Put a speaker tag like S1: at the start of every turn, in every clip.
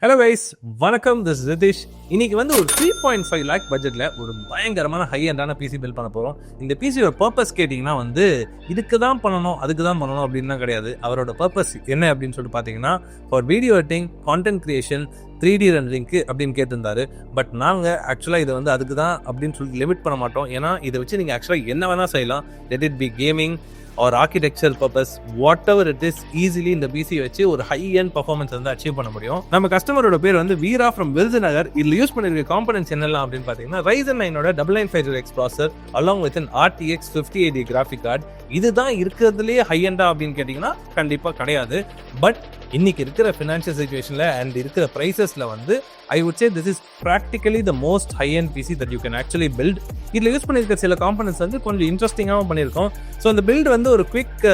S1: Hello guys, வணக்கம். This is Ritesh. இன்னைக்கு வந்து ஒரு 3.5 lakh பட்ஜெட்ல ஒரு பயங்கரமான ஹை எண்டான பிசி பில்ட் பண்ண போறோம். இந்த பிசியோட பர்பஸ் கேட்டிங்கன்னா வந்து இதுக்கு தான் பண்ணணும் அதுக்கு தான் பண்ணணும் அப்படின்லாம் கிடையாது. அவரோட பர்பஸ் என்ன அப்படின்னு சொல்லிட்டு பார்த்தீங்கன்னா for video editing, content creation, 3D ரெண்டரிங்க்கு அப்படின்னு கேட்டிருந்தாரு. பட் நாங்கள் ஆக்சுவலாக இதை வந்து அதுக்கு தான் அப்படின்னு சொல்லிட்டு லிமிட் பண்ண மாட்டோம். ஏன்னா இதை வச்சு நீங்கள் ஆக்சுவலாக என்ன வேணால் செய்யலாம். Let it be gaming or architecture purpose, whatever it is, easily இந்த பிசி வச்சு ஒரு ஹை எண்ட் பர்ஃபார்மன்ஸ் வந்து அச்சீவ் பண்ண முடியும். நம்ம கஸ்டமரோட பேர் வந்து வீரா ஃப்ரம் விருதுநகர். இதில் யூஸ் பண்ணிருக்க காம்பனன்ஸ் என்னெல்லாம் அப்படின்னு பார்த்தீங்கன்னா Ryzen 9 9950X ப்ராசர் along with RTX 5080 graphic card. இதுதான் இருக்கிறதுலேயே ஹை எண்டா அப்படின்னு கேட்டிங்கன்னா கண்டிப்பாக கிடையாது. பட் இன்னைக்கு இருக்கிற ஃபினான்ஷியல் சிச்சுவேஷனில் அண்ட் இருக்கிற ப்ரைஸஸில் வந்து I would say this is practically the most high-end PC that you can actually build. இதில் யூஸ் பண்ணியிருக்க சில காம்பனன்ட்ஸ் வந்து கொஞ்சம் இன்ட்ரெஸ்டிங்காகவும் பண்ணியிருக்கோம். ஸோ இந்த பில்டு வந்து ஒரு குவிக்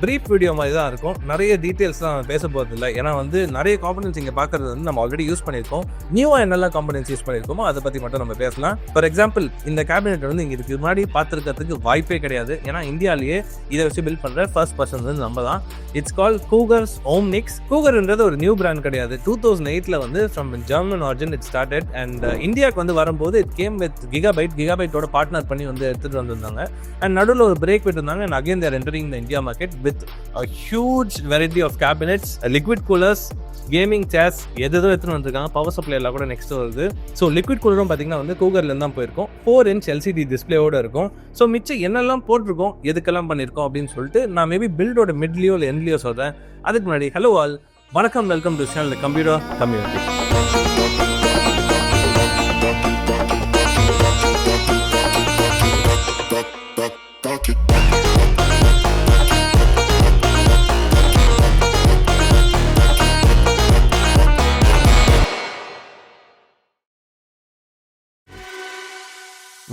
S1: ப்ரீஃப் வீடியோ மாதிரி தான் இருக்கும். நிறைய டீட்டெயில்ஸ்லாம் நம்ம பேச போகிறதில்ல. ஏன்னா வந்து நிறைய காம்பனன்ட்ஸ் இங்கே பார்க்குறது வந்து நம்ம ஆல்ரெடி யூஸ் பண்ணியிருக்கோம். நியூவாக என்னெல்லாம் காம்பனன்ட்ஸ் யூஸ் பண்ணியிருக்கோமோ அதை பற்றி மட்டும் நம்ம பேசலாம். ஃபார் எக்ஸாம்பிள், இந்த கேபினெட் வந்து இங்கே இதுக்கு முன்னாடி பார்த்துருக்கிறதுக்கு வாய்ப்பே கிடையாது. ஏன்னா இந்தியாவிலேயே இதை வச்சு பில்ட் பண்ணுற ஃபர்ஸ்ட் பர்சன் வந்து நம்ம தான். It's call Cougar OMNYX. கூகர்ன்றது ஒரு நியூ பிராண்ட் கிடையாது. 2008 வந்து from German origin it started and இந்தியாக்கு வந்து வரும்போது it came with gigabyteோட பார்ட்னர் பண்ணி வந்து எடுத்துட்டு வந்திருந்தாங்க. அண்ட் நடுவில் ஒரு பிரேக் விட்டுருந்தாங்க. and again they are entering the India market with a huge variety of cabinets, liquid coolers, gaming chairs எதோ எடுத்துட்டு வந்திருக்காங்க. பவர் சப்ளை எல்லாம் கூட நெக்ஸ்ட் வருது. ஸோ லிக்விட் கூலரும் பார்த்தீங்கன்னா வந்து கூகர்லேருந்து தான் போயிருக்கோம். 4-inch LCD டிஸ்பிளேயோட இருக்கும். ஸோ மிச்சம் என்னெல்லாம் போட்டிருக்கோம், எதுக்கெல்லாம் பண்ணியிருக்கோம் அப்படின்னு சொல்லிட்டு நான் மேபி பில்டோட மிட்லியோ இல்லை எண்ட்லியோ சொல்கிறேன். அதுக்கு முன்னாடி ஹலோ ஆல், வணக்கம், welcome to channel computer community.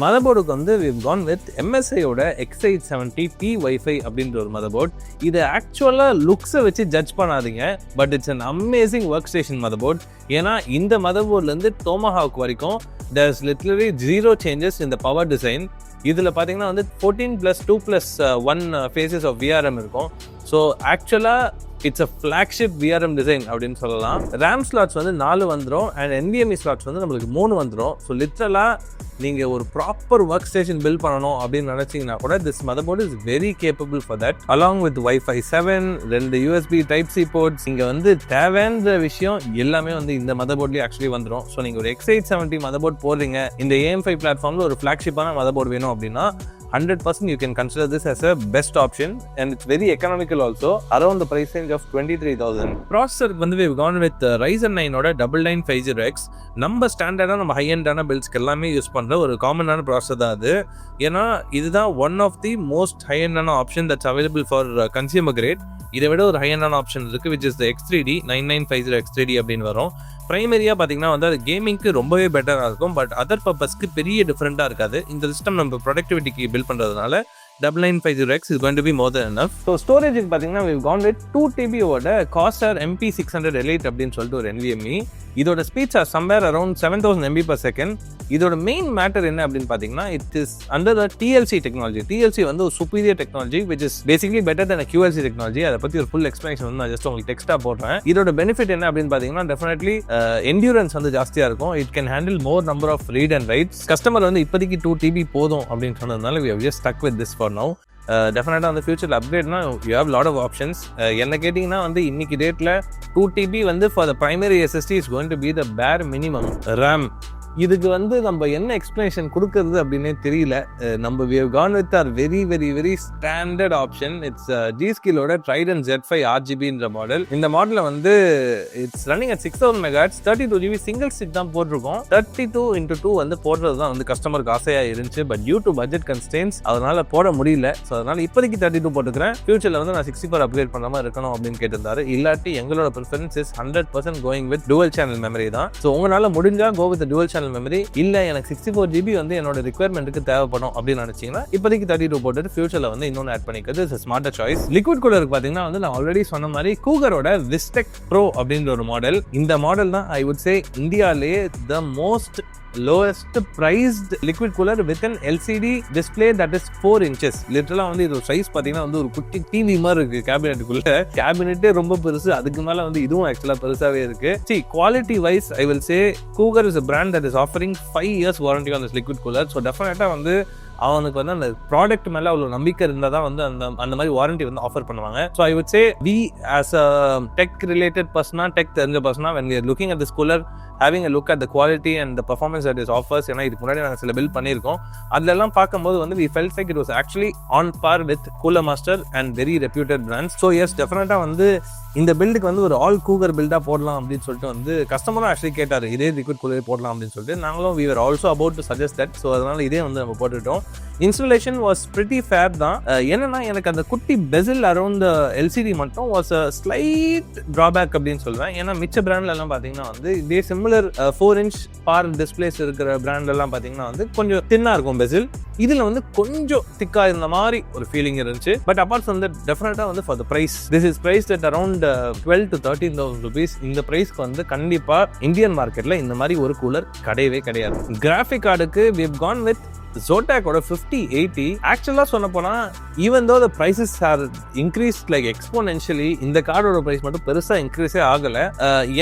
S1: மதர்போர்டுக்கு வந்து we've gone with MSIயோட X870P Wi-Fi அப்படின்ற ஒரு மதர்போர்ட். இது ஆக்சுவலாக லுக்ஸை வச்சு ஜட்ஜ் பண்ணாதீங்க, but it's an amazing work station motherboard. ஏன்னா இந்த மதர்போர்ட்லேருந்து டோமஹாக் வரைக்கும் there's literally 0 changes in the power design. இதில் பார்த்தீங்கன்னா வந்து 14+2+1 phases of VRM இருக்கும். ஸோ ஆக்சுவலாக it's a flagship VRM design அப்படின்னு சொல்லலாம். ரேம் ஸ்லாட்ஸ் வந்து 4 வந்துடும் அண்ட் NVMe ஸ்லாட்ஸ் வந்து நம்மளுக்கு 3 வந்துடும். ஸோ லிட்ரலாக நீங்கள் ஒரு ப்ராப்பர் ஒர்க் ஸ்டேஷன் பில்ட் பண்ணணும் அப்படின்னு நினச்சிங்கன்னா கூட this motherboard is very capable for that. Along with Wi-Fi 7, 2 USB Type-C ports. இங்கே வந்து தேவையான விஷயம் எல்லாமே வந்து இந்த மதர்போர்ட்லேயே ஆக்சுவலி வந்துடும். ஸோ நீங்கள் ஒரு X870 மதர்போர்ட் போடுறீங்க, இந்த AM5 பிளாட்ஃபார்மில் ஒரு ஃப்ளாக்ஷிப்பான மதர்போர்ட் வேணும் அப்படின்னா 100% you can consider this as a best option and it's very economical also, around the price range of 23,000. Processor வந்து we've gone with Ryzen 9 ஓட 9950X. நம்ம ஸ்டாண்டர்டாக நம்ம ஹை எண்டான பில்ட்ஸ்க்கு எல்லாமே யூஸ் பண்ணுற ஒரு காமனான ப்ராசஸர் தான் அது. ஏன்னா இதுதான் one of the most high எண்டான option that's available for consumer grade. இதை விட ஒரு ஹை எண்டான ஆப்ஷன் இருக்குது, which is the X3D 9950X3D அப்படின்னு வரும். ப்ரைமரியாக பார்த்தீங்கன்னா வந்து அது கேமிங்க்கு ரொம்பவே பெட்டராக இருக்கும். பட் அதர் பர்பஸ்க்கு பெரிய டிஃப்ரெண்ட்டாக இருக்காது. இந்த சிஸ்டம் நம்ம ப்ரொடக்டிவிட்டிக்கு பில்ட் பண்ணுறதுனால 9950X is going to be more than enough. So ஸ்டோரேஜுக்கு பார்த்தீங்கன்னா we've gone with 2TB ஓட Corsair MP600 Elite அப்படின்னு சொல்லிட்டு ஒரு NVMe. இதோட speeds R somewhere around 7000 MB/s. இதோட மெயின் மேட்டர் என்ன அப்படின்னு பார்த்தீங்கன்னா it is under the TLC technology. TLC வந்து ஒரு superior technology which is basically better then QLC technology. அதை பற்றி ஒரு ஃபுல் எக்ஸ்பிளேஷன் வந்து நான் ஜஸ்ட் உங்களுக்கு டெக்ஸ்ட்டாக போடுறேன். இதோட பெனிஃபிட் என்ன அப்படின்னு பார்த்தீங்கன்னா டெஃபினெட்லி என்டியூரன்ஸ் வந்து ஜாஸ்தியாக இருக்கும். It can handle more number of read and writes. Customer வந்து இப்போதைக்கு 2TB போதும் அப்படின்னு சொன்னதுனால we have just stuck with this for now. டெஃபினட்டாக வந்து ஃபியூச்சரில் அப்கிரேட்னா you have lot of options. என்ன கேட்டிங்கன்னா வந்து இன்னைக்கு டேட்டில் 2TB வந்து for the primary SSD is going to be the bare minimum. RAM இதுக்கு வந்து நம்ம என்ன எக்ஸ்பிளனேஷன் கொடுக்கறது அப்படின்னே தெரியல. நம்ம we have gone with our very very very standard option. It's G-Skillோட Trident Z5 RGBன்ற மாடல். இந்த மாடலில் வந்து it's running at 6000 MHz, 32GB single stick தான் போட்டிருக்கோம். 32x2 வந்து போடுறது தான் வந்து கஸ்டமருக்கு ஆசையாக இருந்துச்சு. But due to budget constraints அதனால போட முடியல. ஸோ அதனால இப்போதைக்கு 32 போட்டுக்கிறேன். ஃபியூச்சரில் வந்து நான் 64 அப்கிரேட் பண்ண மாதிரி இருக்கணும் அப்படின்னு கேட்டிருந்தாரு. இல்லாட்டி எங்களோட preference is 100% going with dual channel memory தான். ஸோ உங்களால் முடிஞ்சா go with dual channel memory. இல்ல எனக்கு 64GB வந்து என்னோட ரிக்வயர்மெண்ட்டுக்கு தேவைப்படும் அப்படின்னு நினைச்சீங்கன்னா இப்போதைக்கு 32 போட்டுட்டு ஃபியூச்சர்ல வந்து இன்னொன்று ஆட் பண்ணிக்கிறது இஸ் ஸ்மார்ட்டர் சாய்ஸ். லிக்விட் கூலருக்கு பாத்தீங்கன்னா வந்து நான் ஆல்ரெடி சொன்ன மாதிரி கூகரோட விஸ்டெக் ப்ரோ அப்படின்ற ஒரு மாடல். இந்த மாடல் தான் ஐ வுட் சே இந்தியாவிலேயே the most lowest priced liquid cooler with an LCD display that is 4 inches. லிட்டரலா வந்து இது சைஸ் பாத்தீங்கன்னா வந்து ஒரு குட்டி டிவி மாதிரி இருக்கு கேபினெட்டுக்குள்ள. கேபினெட்டே ரொம்ப பெருசு, அதுக்கு மேல வந்து இதுவும் ஆக்சுவலா பெருசாவே இருக்கு. See, quality wise I will say Cougar is a brand that is offering 5 years warranty on this liquid cooler. So definitely வந்து அவனுக்கு வந்து அந்த ப்ராடக்ட் மேல அவ்வளவு நம்பிக்கை இருந்தா தான் வந்து அந்த மாதிரி வாரண்டி வந்து ஆஃபர் பண்ணுவாங்க. So I would say we as a tech related பர்சனா, டெக் தெரிஞ்ச பர்சனா, when we are looking at this cooler, having a look at the quality and the performance that it offers, ஏன்னா இதுக்கு முன்னாடி நாங்கள் சில பில் பண்ணியிருக்கோம், அதெல்லாம் பார்க்கும்போது வந்து we felt like it was actually on par with Cooler Master and very reputed brands. So yes, definitely வந்து இந்த பில்டுக்கு வந்து ஒரு ஆல் கூகர் பில்டா போடலாம் அப்படின்னு சொல்லிட்டு வந்து கஸ்டமரும் ஆக்சுவலி கேட்டாரு, இதே லிக்விட் கூலர் போடலாம் அப்படின்னு சொல்லிட்டு. நாங்களும் we were also about to suggest that. So அதனால இதே வந்து நம்ம போட்டுட்டோம். இன்ஸ்டலேஷன் வாஸ் பிரிட்டி ஃபேர் தான். என்னன்னா எனக்கு அந்த குட்டி பெசில் அரௌண்ட் எல்சிடி மட்டும் வாஸ் அ ஸ்லைட் டிராபேக் அப்படின்னு சொல்லுவேன். ஏன்னா மிச்ச பிராண்ட்ல எல்லாம் பாத்தீங்கன்னா வந்து இதே சிமிலர் 4 inch பார் டிஸ்பிளேஸ் இருக்கிற பிராண்ட் எல்லாம் பாத்தீங்கன்னா வந்து கொஞ்சம் தின்னா இருக்கும் பெசில். இதுல வந்து கொஞ்சம் திக்கா இருந்த மாதிரி ஒரு ஃபீலிங் இருந்துச்சு. பட் அபார்ட் ஃப்ரம் தட் டெஃபினட்டா வந்து for the price, this is priced at around 12 to 13,000 rupees. இந்த பிரைஸ்க்கு வந்து கண்டிப்பா இந்தியன் மார்க்கெட்ல இந்த மாதிரி ஒரு கூலர் கிடையவே கிடையாது. கிராஃபிக் கார்டுக்கு we have gone with Zotac ஓட 5080. ஆக்சுவலா சொல்ல போனா ஈவன் தோ த பிரைசஸ் ஆர் இன்க்ரீஸ்ட் லைக் எக்ஸ்போனென்ஷியலி, இந்த கார்டோட பிரைஸ் மட்டும் பெருசா இன்க்ரீஸே ஆகல.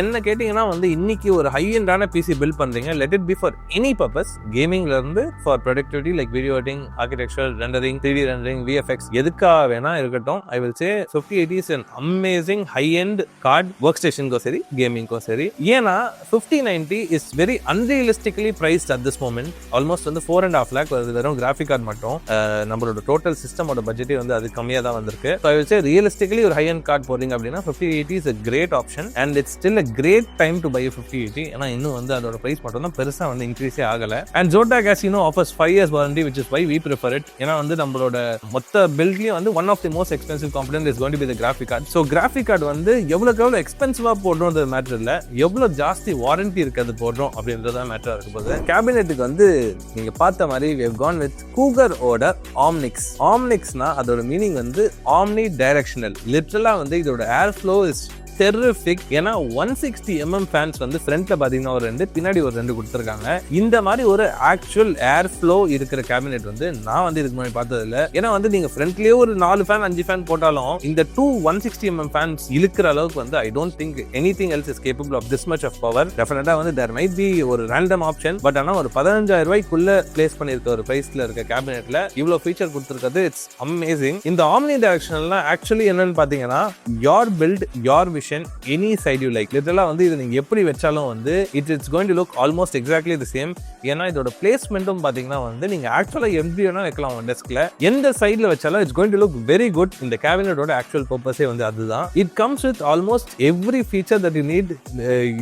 S1: என்ன கேட்டீங்கன்னா வந்து இன்னைக்கு ஒரு ஹை எண்டான பிசி பில்ட் பண்றீங்க, let it be for any purpose, கேமிங்ல இருந்து for productivity like video editing, architecture, rendering, 3D rendering, VFX, எதுக்காக வேணா இருக்கட்டும். I will say 5080 is an amazing high end card, workstation-கோ சரி, கேமிங்க்கோ சரி. ஏன்னா 5090 is very unrealistically priced at this moment. Almost வந்து 4.5 lakh வருது வெறும் கிராஃபிக் கார்டு மட்டும். நம்மளோட டோட்டல் சிஸ்டமோட பட்ஜெட்டே வந்து அது கம்மியா தான் வந்திருக்கு. So I will say realistically ஒரு ஹை எண்ட் கார்டு போறீங்க அப்படின்னா 5080 is a great option and it's still a great time to buy a 5080. ஏன்னா இன்னும் வந்து அதோட பிரைஸ் மட்டும் தான் பெருசா வந்து இன்க்ரீஸே ஆகல. And Zotac as you know offers 5 years warranty, which is why we prefer it. ஏன்னா வந்து நம்மளோட மொத்த பில்ட்லயே வந்து one of the most expensive component is going to be the graphic card. So graphic card வந்து எவ்வளவு எக்ஸ்பென்சிவா போடுறது மேட்டர் இல்ல, எவ்வளவு ஜாஸ்தி வாரண்டி இருக்கிறது போடுறோம் அப்படின்றத மேட்டரா இருக்கு போது. கேபினெட்டுக்கு வந்து நீங்க பார்த்த மாதிரி we have gone with Cougar ஓட OMNYX. OMNYX-னா அதோட மீனிங் வந்து omni directional. லிட்டரலா வந்து இதோட ஏர் ஃப்ளோ இஸ் terrific. ஏன்னா 160mm ஃபேன்ஸ் வந்து ஃப்ரண்ட்ல பாத்தீங்கன்னா ஒரு 2, பின்னாடி ஒரு 2 கொடுத்துருக்காங்க. இந்த மாதிரி ஒரு ஆக்சுவல் ஏர் ஃப்ளோ இருக்கிற கேபினெட் வந்து நான் வந்து இதுக்கு முன்னாடி பார்த்தது இல்லை. ஏன்னா வந்து நீங்க ஃப்ரண்ட்லயே ஒரு 4 ஃபேன் 5 ஃபேன் போட்டாலும் இந்த 2 160mm ஃபேன்ஸ் இழுக்கிற அளவுக்கு வந்து I don't think anything else is capable of this much of power. டெஃபினட்டா வந்து தேர் மைட் பி ஒரு ரேண்டம் ஆப்ஷன், பட் ஆனா ஒரு 15,000 ரூபாய்க்குள்ள பிளேஸ் பண்ணிருக்க ஒரு பிரைஸ்ல இருக்க கேபினெட்ல இவ்வளவு ஃபீச்சர் கொடுத்துருக்கிறது இட்ஸ் அமேசிங். இந்த ஆம்னி டைரக்ஷனல்லாம் ஆக்சுவலி என்னன்னு பாத்தீங்கன்னா your build, your any side you like. லிட்டரலா வந்து இது நீங்க எப்படி வெச்சாலும் வந்து it's going to look almost exactly the same. ஏன்னா இதோட பிளேஸ்மெண்ட்டும் பாத்தீங்கன்னா வந்து நீங்க ஆக்சுவலா எப்படி வேணா வைக்கலாம் உங்க டெஸ்க்ல, எந்த சைடுல வச்சாலும் it's going to look very good. இந்த கேபினெட்டோட ஆக்சுவல் பர்பஸே வந்து அதுதான். it comes with almost every feature that you need.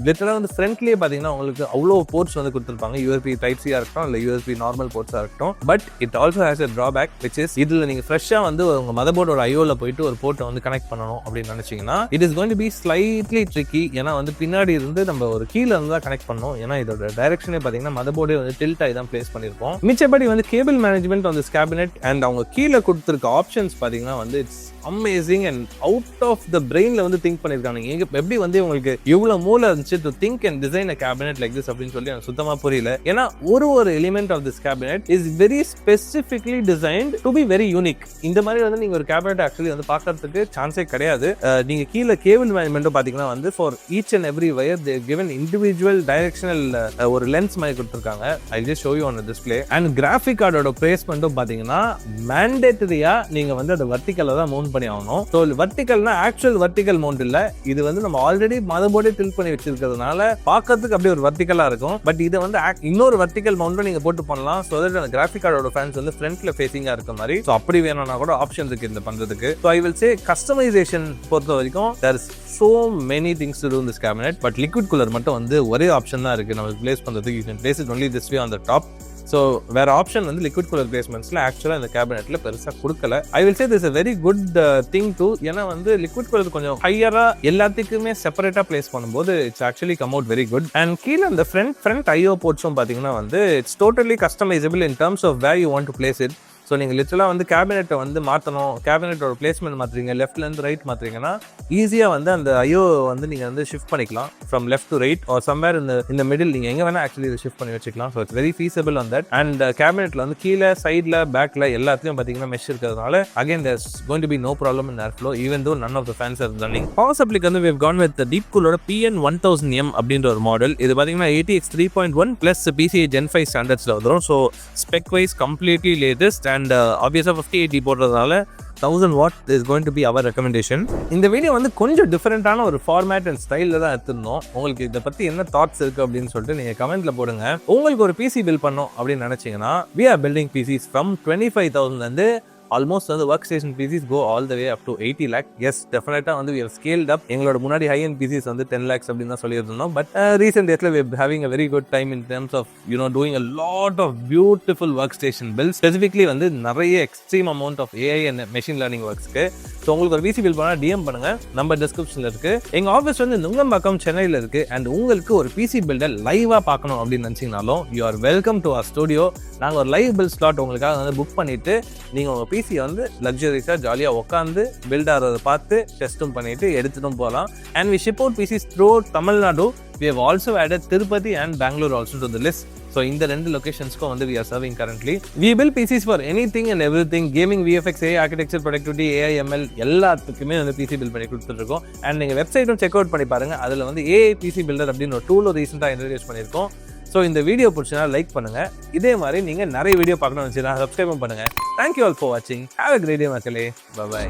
S1: லிட்டரலா வந்து ஃப்ரண்ட்லயே பாத்தீங்கன்னா உங்களுக்கு அவ்வளவு போர்ட்ஸ் வந்து கொடுத்திருப்பாங்க, USB Type C இருக்கட்டும் இல்ல USB நார்மல் போர்ட்ஸா இருக்கட்டும். But it also has a drawback, which is இதுல நீங்க ஃப்ரெஷ்ஷா வந்து உங்க மதர்போர்டோட IO-ல போயிட்டு ஒரு போர்ட்டை வந்து கனெக்ட் பண்ணணும் அப்படின்னு நினைச்சீங்கன்னா it is going to be slightly tricky. ஏன்னா வந்து பின்னாடி இருந்து நம்ம ஒரு கீழ இருந்து தான் கனெக்ட் பண்ணணும். ஏன்னா இதோட டைரக்ஷனே பாத்தீங்கன்னா மதர்போர்டே வந்து டில்ட் ஆகி தான் பிளேஸ் பண்ணிருப்போம். மிச்சபடி வந்து cable management on this cabinet and அவங்க கீழே கொடுத்திருக்க ஆப்ஷன்ஸ் பாத்தீங்கன்னா வந்து it's amazing and out of the பிரெயின்ல வந்து திங்க் பண்ணிருக்காங்க. எப்படி வந்து உங்களுக்கு இவ்வளவு மூளை இருந்துச்சு to think and design a cabinet like this அப்படின்னு சொல்லி எனக்கு சுத்தமா புரியல. ஏன்னா ஒரு element of this cabinet is very specifically designed to be very unique. இந்த மாதிரி வந்து நீங்க ஒரு கேபினெட் ஆக்சுவலி வந்து பாக்கிறதுக்கு சான்ஸே கிடையாது. நீங்க கீழே கேபிள் மேனேஜ்மெண்ட் பாத்தீங்கன்னா வந்து for each and every wire they given individual directional ஒரு லென்ஸ் மாதிரி கொடுத்துருக்காங்க. I just show you on display. And graphic கார்டோட பிளேஸ்மெண்ட்டும் பாத்தீங்கன்னா மேண்டேட்டரியா நீங்க வந்து அந்த வெர்டிகல்ல தான் மவுண்ட் பண்ணி ஆகணும். ஸோ வெர்டிகல்னா ஆக்சுவல் வெர்டிகல் மவுண்ட் இல்ல, இது வந்து நம்ம ஆல்ரெடி மதர்போர்டே டில்ட் பண்ணி வச்சிருக்கிறதுனால பாக்கிறதுக்கு அப்படியே ஒரு வெர்டிகலா இருக்கும். பட் இதை வந்து இன்னொரு வெர்டிகல் மவுண்ட் நீங்க போட்டு பண்ணலாம். ஸோ தட் அந்த கிராஃபிக் கார்டோட ஃபேன்ஸ் வந்து ஃப்ரண்ட்ல ஃபேசிங்கா இருக்க மாதிரி. ஸோ அப்படி வேணும்னா கூட ஆப்ஷன் இருக்கு இந்த பண்றதுக்கு. So I will say customisation பொறுத்த வரைக்கும் there is so many things to do in this cabinet, but liquid cooler மட்டும் வந்து ஒரே ஆப்ஷன் தான் இருக்கு நம்ம பிளேஸ் பண்றதுக்கு. you can place it only this way on the top. So வேற ஆப்ஷன் வந்து லிக்விட் கூலர் பிளேஸ்மெண்ட்ஸ்ல ஆக்சுவலா இந்த கேபினெட்ல பெருசா கொடுக்கல. ஐ will say this a very good thing too. ஏன்னா வந்து லிக்விட் கூலர் கொஞ்சம் ஹையரா எல்லாத்துக்குமே செப்பரேட்டா பிளேஸ் பண்ணும்போது it's actually come out very good. And கீழே இந்த ஃப்ரண்ட் IO போர்ட்ஸும் பாத்தீங்கன்னா வந்து it's totally customisable in terms of where you want to place it. So நீங்கள் லிட்டரலாக வந்து கேபினெட்டை வந்து மாற்றணும், கேபினெட்டோட பிளேஸ்மெண்ட் மாற்றுறீங்க, லெஃப்ட்லேருந்து ரைட் மாற்றுறீங்கன்னா ஈஸியாக வந்து அந்த ஐயோ வந்து நீங்கள் வந்து ஷிஃப்ட் பண்ணிக்கலாம் from left to right or somewhere இந்த மிடில் நீங்கள் எங்கே வேணால் ஆக்சுவலி இதை ஷிஃப்ட் பண்ணி வச்சுக்கலாம். So it's very feasible on that. And கேபினெட்டில் வந்து கீழே சைடில் பேக்கில் எல்லாத்துலையும் பார்த்தீங்கன்னா மெஷ் இருக்கிறதுனால again there's going to be no problem in air flow even though none of the fans are running. Power சப்ளைக்கு வந்து we've gone with the deep cooler PN1000M அப்படின்ற ஒரு மாடல். இது பார்த்தீங்கன்னா ATX 3.1 ப்ளஸ் PCI Gen 5 ஸ்டாண்டர்ட்ஸில் வந்துடும். So spec wise completely latest and ஆப்வியஸாக 5080 போடுறதுனால 1000 watt is going to be our recommendation. இந்த வீடியோ வந்து கொஞ்சம் டிஃபரெண்டான ஒரு ஃபார்மேட் அண்ட் ஸ்டைலில் தான் எடுத்துருந்தோம். உங்களுக்கு இதை பற்றி என்ன தாட்ஸ் இருக்குது அப்படின்னு சொல்லிட்டு நீங்கள் கமெண்ட்டில் போடுங்க. உங்களுக்கு ஒரு பிசி பில்ட் பண்ணோம் அப்படின்னு நினச்சிங்கன்னா we are building PCs from 25,000 almost வந்து workstation PCs go all the way up to 80 lakh. Yes டெஃபினட்டாக வந்து we have scaled up. எங்களோட முன்னாடி ஹை அண்ட் பிசிஸ் வந்து 10 lakhs அப்படின்னு தான் சொல்லியிருந்தோம். பட் ரீசெண்ட் டேஸில் we are having a very good time in terms of doing a lot of beautiful workstation builds. Specifically வந்து நிறைய extreme amount of AI and machine learning ஒர்க்ஸ்க்கு. So உங்களுக்கு ஒரு பிசி பில் பண்ணால் டிஎம் பண்ணுங்கள், number டிஸ்கிரிப்ஷனில் இருக்குது. எங்கள் ஆஃபீஸ் வந்து நுங்கம்பாக்கம் சென்னையில் இருக்குது. அண்ட் உங்களுக்கு ஒரு பிசி பில்டை லைவாக பார்க்கணும் அப்படின்னு நினச்சிங்கனாலும் you are welcome to our studio. நாங்கள் ஒரு லைவ் பில் ஸ்லாட் உங்களுக்காக வந்து புக் பண்ணிவிட்டு நீங்கள் உங்கள் பிசியை வந்து லக்ஸரியஸாக ஜாலியாக உட்காந்து பில்ட் ஆகிறத பார்த்து டெஸ்ட்டும் பண்ணிவிட்டு எடுத்துட்டும் போகலாம். And we ship out PCs through Tamil Nadu. We have also added Tirupati and Bangalore also to the list. So in the ரெண்டு லொகேஷன்ஸ்க்கும் வந்து we are serving currently. We build PCs for anything and everything. Gaming, VFX, AI, architecture, productivity, AI, ML எல்லாத்துக்குமே வந்து PC build பண்ணி கொடுத்துருக்கோம். And நீங்கள் வெப்சைட்டும் check out பண்ணி பாருங்கள். அதில் வந்து AI PC பில்டர் அப்படின்னு ஒரு டூலும் ரீசெண்டாக இன்ட்ரடியூஸ் பண்ணியிருக்கோம். ஸோ இந்த வீடியோ பிடிச்சினா லைக் பண்ணுங்கள். இதே மாதிரி நீங்கள் நிறைய வீடியோ பார்க்கணும்னு வச்சுன்னா சப்ஸ்கிரைபும் பண்ணுங்கள். தேங்க்யூ ஆல் ஃபார் வாட்சிங். ஹேவ் அ கிரேட் டே மக்களே. பை.